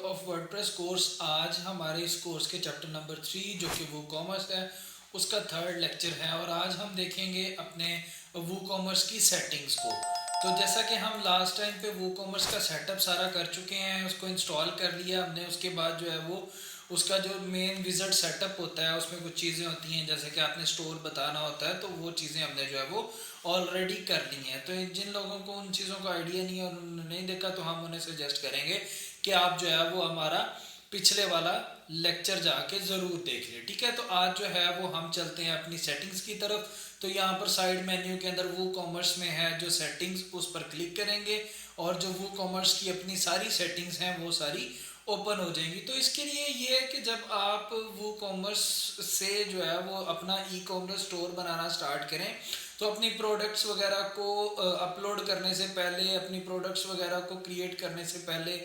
Of WordPress course. आज हमारे इस कोर्स के चैप्टर नंबर 3 जो कि वो कॉमर्स है उसका थर्ड लेक्चर है और आज हम देखेंगे अपने वो कॉमर्स की सेटिंग्स को। तो जैसा कि हम लास्ट टाइम पे वो कॉमर्स का सेटअप सारा कर चुके हैं, उसको इंस्टॉल कर लिया हमने। उसके बाद जो है वो उसका जो मेन विजिट सेटअप होता है उसमें कुछ चीज़ें होती हैं, जैसे कि आपने स्टोर बताना होता है, तो वो चीज़ें हमने जो है वो ऑलरेडी कर ली हैं। तो जिन लोगों को उन चीज़ों का आइडिया नहीं है और उन्होंने नहीं देखा तो हम उन्हें सजेस्ट करेंगे कि आप जो है वो हमारा पिछले वाला लेक्चर जाके ज़रूर देख लें। ठीक है, तो आज जो है वो हम चलते हैं अपनी सेटिंग्स की तरफ। तो यहाँ पर साइड मेन्यू के अंदर वो कॉमर्स में है जो सेटिंग्स, उस पर क्लिक करेंगे और जो वो कॉमर्स की अपनी सारी सेटिंग्स हैं वो सारी ओपन हो जाएंगी। तो इसके लिए ये है कि जब आप वो कॉमर्स से जो है वो अपना ई कॉमर्स स्टोर बनाना स्टार्ट करें तो अपनी प्रोडक्ट्स वगैरह को अपलोड करने से पहले, अपनी प्रोडक्ट्स वगैरह को क्रिएट करने से पहले,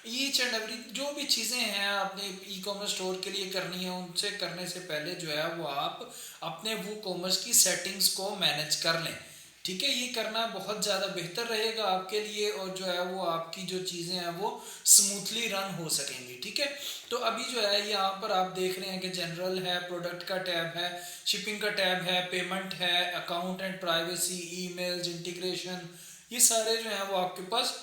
ईच एंड एवरी जो भी चीज़ें हैं अपने ई कॉमर्स स्टोर के लिए करनी है, उनसे करने से पहले जो है वो आप अपने वो कॉमर्स की सेटिंग्स को मैनेज कर लें। ठीक है, ये करना बहुत ज़्यादा बेहतर रहेगा आपके लिए और जो है वो आपकी जो चीज़ें हैं वो स्मूथली रन हो सकेंगी। ठीक है, तो अभी जो है यहाँ पर आप देख रहे हैं कि जनरल है, प्रोडक्ट का टैब है, शिपिंग का टैब है, पेमेंट है, account and privacy, emails, integration, ये सारे जो हैं वो आपके पास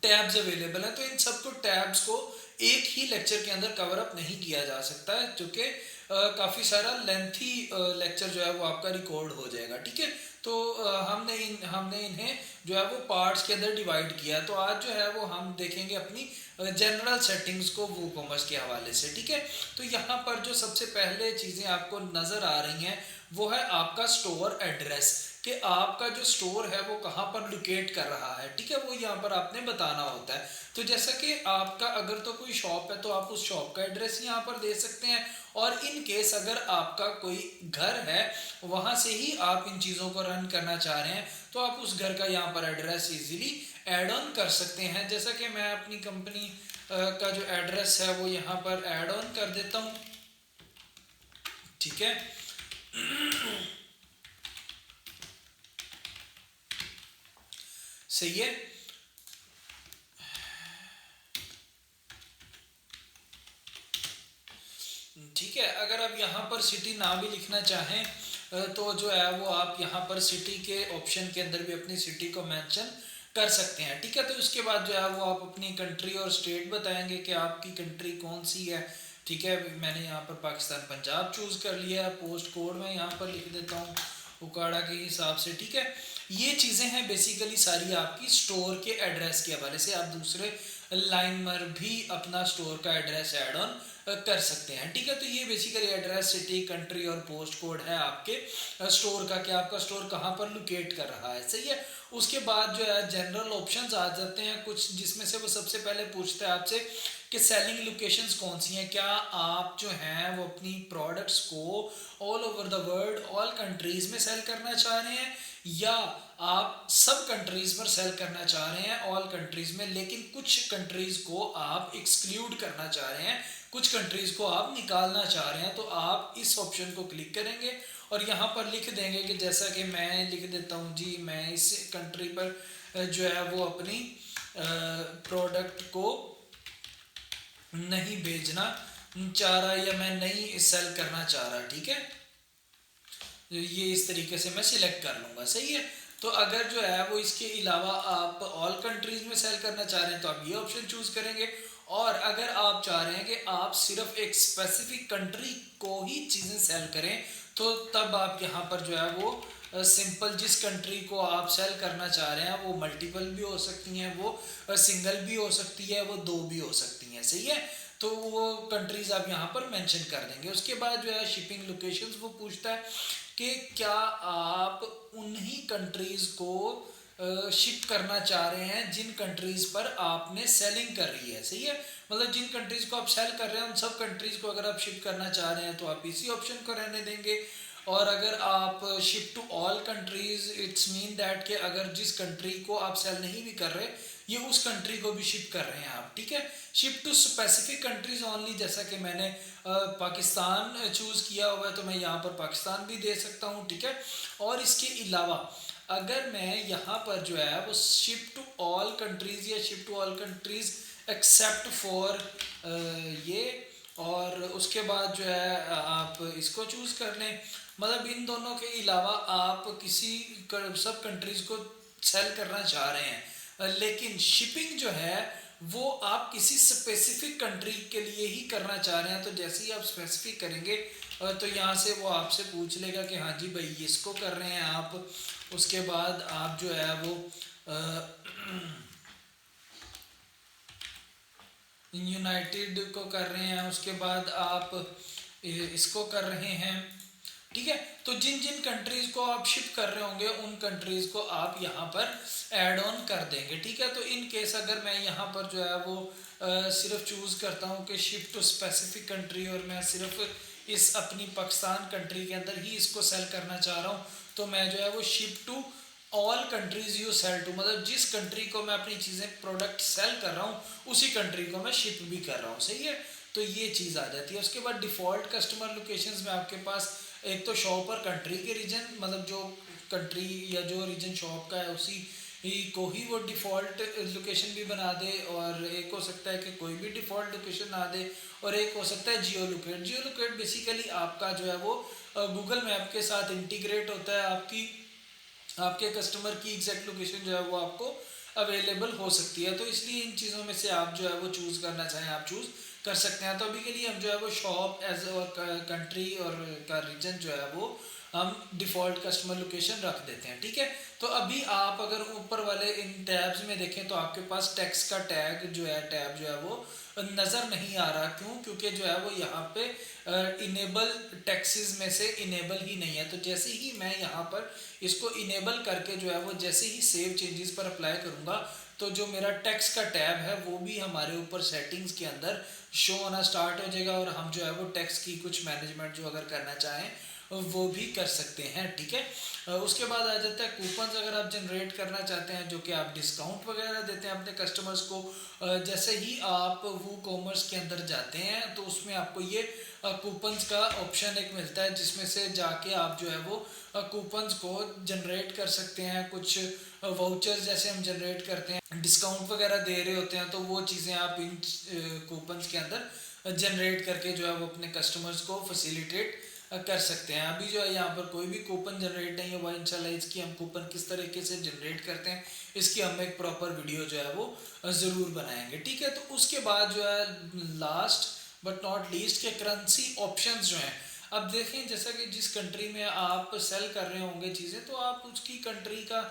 टैब्स अवेलेबल हैं। तो इन सबको टैब्स को एक ही लेक्चर के अंदर कवर अप नहीं किया जा सकता है, जो कि काफ़ी सारा लेंथी लेक्चर जो है वो आपका रिकॉर्ड हो जाएगा। ठीक है, तो हमने इन्हें जो है वो पार्ट्स के अंदर डिवाइड किया। तो आज जो है वो हम देखेंगे अपनी जनरल सेटिंग्स को वो कॉमर्स के हवाले से। ठीक है, तो यहाँ पर जो सबसे पहले चीज़ें आपको नज़र आ रही हैं वो है आपका स्टोर एड्रेस, कि आपका जो स्टोर है वो कहाँ पर लोकेट कर रहा है। ठीक है, वो यहाँ पर आपने बताना होता है। तो जैसा कि आपका अगर तो कोई शॉप है तो आप उस शॉप का एड्रेस यहाँ पर दे सकते हैं, और इन केस अगर आपका कोई घर है वहाँ से ही आप इन चीज़ों को रन करना चाह रहे हैं तो आप उस घर का यहाँ पर एड्रेस इजीली ऐड ऑन कर सकते हैं। जैसा कि मैं अपनी कंपनी का जो एड्रेस है वो यहाँ पर ऐड ऑन कर देता हूँ। ठीक है, सही है। ठीक है, अगर आप यहाँ पर सिटी ना भी लिखना चाहें तो जो है वो आप यहाँ पर सिटी के ऑप्शन के अंदर भी अपनी सिटी को मेंशन कर सकते हैं। ठीक है, तो उसके बाद जो है वो आप अपनी कंट्री और स्टेट बताएंगे कि आपकी कंट्री कौन सी है। ठीक है, मैंने यहाँ पर पाकिस्तान पंजाब चूज़ कर लिया है। पोस्ट कोड में यहाँ पर लिख देता हूँ उकाड़ा के हिसाब से। ठीक है, ये चीज़ें हैं बेसिकली सारी आपकी स्टोर के एड्रेस के हवाले से। आप दूसरे लाइन पर भी अपना स्टोर का एड्रेस ऐड ऑन कर सकते हैं। ठीक है, तो ये बेसिकली एड्रेस, सिटी, कंट्री और पोस्ट कोड है आपके स्टोर का, कि आपका स्टोर कहाँ पर लोकेट कर रहा है। सही है, उसके बाद जो है जनरल ऑप्शंस आ जाते हैं कुछ, जिसमें से वो सबसे पहले पूछता है आपसे कि सेलिंग लोकेशंस कौन सी हैं। क्या आप जो हैं वो अपनी प्रोडक्ट्स को all over the world, all countries में सेल करना चाह रहे हैं, या आप सब कंट्रीज पर सेल करना चाह रहे हैं, ऑल कंट्रीज में, लेकिन कुछ कंट्रीज को आप एक्सक्लूड करना चाह रहे हैं, कुछ कंट्रीज को आप निकालना चाह रहे हैं। तो आप इस ऑप्शन को क्लिक करेंगे और यहाँ पर लिख देंगे कि जैसा कि मैं लिख देता हूँ जी, मैं इस कंट्री पर जो है वो अपनी प्रोडक्ट को नहीं भेजना चाह रहा, या मैं नहीं सेल करना चाह रहा। ठीक है, ये इस तरीके से मैं सिलेक्ट कर लूँगा। सही है, तो अगर जो है वो इसके अलावा आप ऑल कंट्रीज में सेल करना चाह रहे हैं तो आप ये ऑप्शन चूज करेंगे, और अगर आप चाह रहे हैं कि आप सिर्फ एक स्पेसिफिक कंट्री को ही चीज़ें सेल करें तो तब आप यहाँ पर जो है वो सिंपल जिस कंट्री को आप सेल करना चाह रहे हैं वो मल्टीपल भी हो सकती हैं, वो सिंगल भी हो सकती है, वो दो भी हो सकती हैं। सही है, तो वो कंट्रीज आप यहाँ पर मेंशन कर देंगे। उसके बाद जो है शिपिंग लोकेशंस वो पूछता है कि क्या आप उन्हीं कंट्रीज को शिप करना चाह रहे हैं जिन कंट्रीज पर आपने सेलिंग कर रही है। सही है, मतलब जिन कंट्रीज को आप सेल कर रहे हैं उन सब कंट्रीज को अगर आप शिप करना चाह रहे हैं तो आप इसी ऑप्शन को रहने देंगे। और अगर आप ship to all countries, it's mean that कि अगर जिस कंट्री को आप सेल नहीं भी कर रहे ये उस कंट्री को भी शिप कर रहे हैं आप। ठीक है, ship to specific countries only, जैसा कि मैंने पाकिस्तान चूज किया हुआ है तो मैं यहाँ पर पाकिस्तान भी दे सकता हूँ। ठीक है, और इसके अलावा अगर मैं यहाँ पर जो है वो शिप टू ऑल कंट्रीज या ship to all countries except for ये, और उसके बाद जो है आप इसको चूज़ कर लें। मतलब इन दोनों के अलावा आप किसी सब कंट्रीज को सेल करना चाह रहे हैं, लेकिन शिपिंग जो है वो आप किसी स्पेसिफिक कंट्री के लिए ही करना चाह रहे हैं। तो जैसे ही आप स्पेसिफिक करेंगे तो यहाँ से वो आपसे पूछ लेगा कि हाँ जी भाई इसको कर रहे हैं आप। उसके बाद आप जो है वो यूनाइटेड को कर रहे हैं, उसके बाद आप इसको कर रहे हैं। ठीक है, तो जिन जिन कंट्रीज को आप शिप कर रहे होंगे उन कंट्रीज को आप यहाँ पर ऐड ऑन कर देंगे। ठीक है, तो इन केस अगर मैं यहाँ पर जो है वो सिर्फ चूज करता हूँ कि शिप टू स्पेसिफिक कंट्री, और मैं सिर्फ इस अपनी पाकिस्तान कंट्री के अंदर ही इसको सेल करना चाह रहा हूँ, तो मैं जो है वो ship to all countries you sell to, मतलब जिस कंट्री को मैं अपनी चीज़ें प्रोडक्ट सेल कर रहा हूँ उसी कंट्री को मैं शिप भी कर रहा हूँ। सही है, तो ये चीज़ आ जाती है। उसके बाद डिफ़ॉल्ट कस्टमर लोकेशंस में आपके पास एक तो शॉप और कंट्री के रीजन, मतलब जो कंट्री या जो रीजन शॉप का है उसी को ही वो डिफ़ॉल्ट लोकेशन भी बना दे, और एक हो सकता है कि कोई भी डिफ़ॉल्ट लोकेशन ना दे, और एक हो सकता है जियो लोकेट। जियो लोकेट बेसिकली आपका जो है वो गूगल मैप के साथ इंटीग्रेट होता है, आपके कस्टमर की एग्जैक्ट लोकेशन जो है वो आपको अवेलेबल हो सकती है। तो इसलिए इन चीज़ों में से आप जो है वो चूज़ करना चाहें आप चूज़ कर सकते हैं। तो अभी के लिए हम जो है वो शॉप एज और कंट्री और का रीजन जो है वो हम डिफ़ॉल्ट कस्टमर लोकेशन रख देते हैं। ठीक है, तो अभी आप अगर ऊपर वाले इन टैब्स में देखें तो आपके पास टैक्स का टैब जो है वो नज़र नहीं आ रहा। क्यों? क्योंकि जो है वो यहाँ पे इनेबल टैक्सेस में से इनेबल ही नहीं है। तो जैसे ही मैं यहाँ पर इसको इनेबल करके जो है वो जैसे ही सेव चेंजेस पर अप्लाई करूँगा तो जो मेरा टैक्स का टैब है वो भी हमारे ऊपर सेटिंग्स के अंदर शो होना स्टार्ट हो जाएगा, और हम जो है वो टैक्स की कुछ मैनेजमेंट जो अगर करना चाहें वो भी कर सकते हैं। ठीक है, उसके बाद आ जाता है कूपन्स। अगर आप जनरेट करना चाहते हैं जो कि आप डिस्काउंट वगैरह देते हैं अपने कस्टमर्स को, जैसे ही आप वो कॉमर्स के अंदर जाते हैं तो उसमें आपको ये कूपन्स का ऑप्शन एक मिलता है, जिसमें से जाके आप जो है वो कूपन्स को जनरेट कर सकते हैं। कुछ वाउचर्स जैसे हम जनरेट करते हैं, डिस्काउंट वगैरह दे रहे होते हैं, तो वो चीज़ें आप इन कूपन्स के अंदर जनरेट करके जो है वो अपने कस्टमर्स को फैसिलिटेट कर सकते हैं। अभी जो है यहाँ पर कोई भी कूपन जनरेट नहीं हुआ इंशाल्लाह। इसकी हम कूपन किस तरीके से जनरेट करते हैं इसकी हम एक प्रॉपर वीडियो जो है वो ज़रूर बनाएंगे। ठीक है, तो उसके बाद जो है लास्ट बट नॉट लीस्ट के करेंसी ऑप्शंस जो हैं। अब देखें जैसा कि जिस कंट्री में आप सेल कर रहे होंगे चीज़ें, तो आप उसकी कंट्री का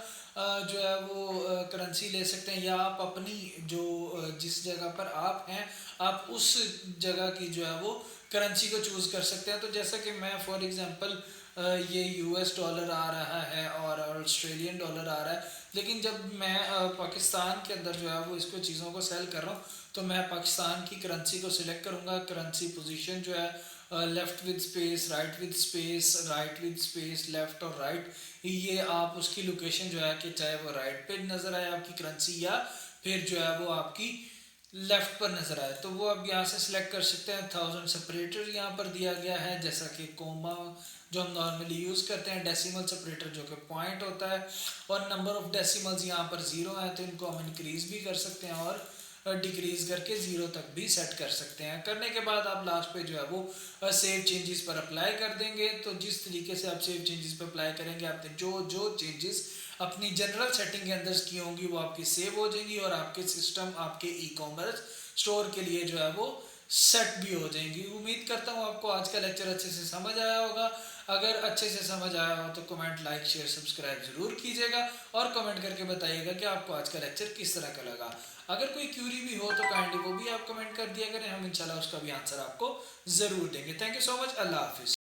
जो है वो करेंसी ले सकते हैं, या आप अपनी जो जिस जगह पर आप हैं आप उस जगह की जो है वो करेंसी को चूज़ कर सकते हैं। तो जैसा कि मैं फॉर एग्जांपल ये यूएस डॉलर आ रहा है और ऑस्ट्रेलियन डॉलर आ रहा है, लेकिन जब मैं पाकिस्तान के अंदर जो है वो इसको चीज़ों को सेल कर रहा हूँ तो मैं पाकिस्तान की करेंसी को सिलेक्ट करूँगा। करेंसी पोजीशन जो है left with space, right with space, right with space, left और राइट, ये आप उसकी लोकेशन जो है कि चाहे वो राइट पे नज़र आए आपकी करेंसी या फिर जो है वो आपकी लेफ़्ट पर नज़र आए, तो वो आप यहाँ से सिलेक्ट कर सकते हैं। 1000 सेपरेटर यहाँ पर दिया गया है, जैसा कि कोमा जो हम नॉर्मली यूज़ करते हैं, डेसिमल सेपरेटर जो कि पॉइंट होता है, और नंबर ऑफ़ डेसिमल्स यहाँ पर ज़ीरो है तो इनको हम इंक्रीज़ भी कर सकते हैं और डिक्रीज़ करके ज़ीरो तक भी सेट कर सकते हैं। करने के बाद आप लास्ट पे जो है वो सेव चेंजेस पर अप्लाई कर देंगे। तो जिस तरीके से आप सेव चेंजेस पर अप्लाई करेंगे आपने जो जो चेंजेस अपनी जनरल सेटिंग के अंदर की होंगी वो आपकी सेव हो जाएंगी, और आपके सिस्टम आपके ई कॉमर्स स्टोर के लिए जो है वो सेट भी हो जाएंगी। उम्मीद करता हूँ आपको आज का लेक्चर अच्छे से समझ आया होगा। अगर अच्छे से समझ आया हो तो कमेंट, लाइक, शेयर, सब्सक्राइब जरूर कीजिएगा, और कमेंट करके बताइएगा कि आपको आज का लेक्चर किस तरह का लगा। अगर कोई क्यूरी भी हो तो काइंडली वो भी आप कमेंट कर दिया करें, हम इंशाल्लाह उसका भी आंसर आपको ज़रूर देंगे। थैंक यू सो मच, अल्लाह हाफिज़।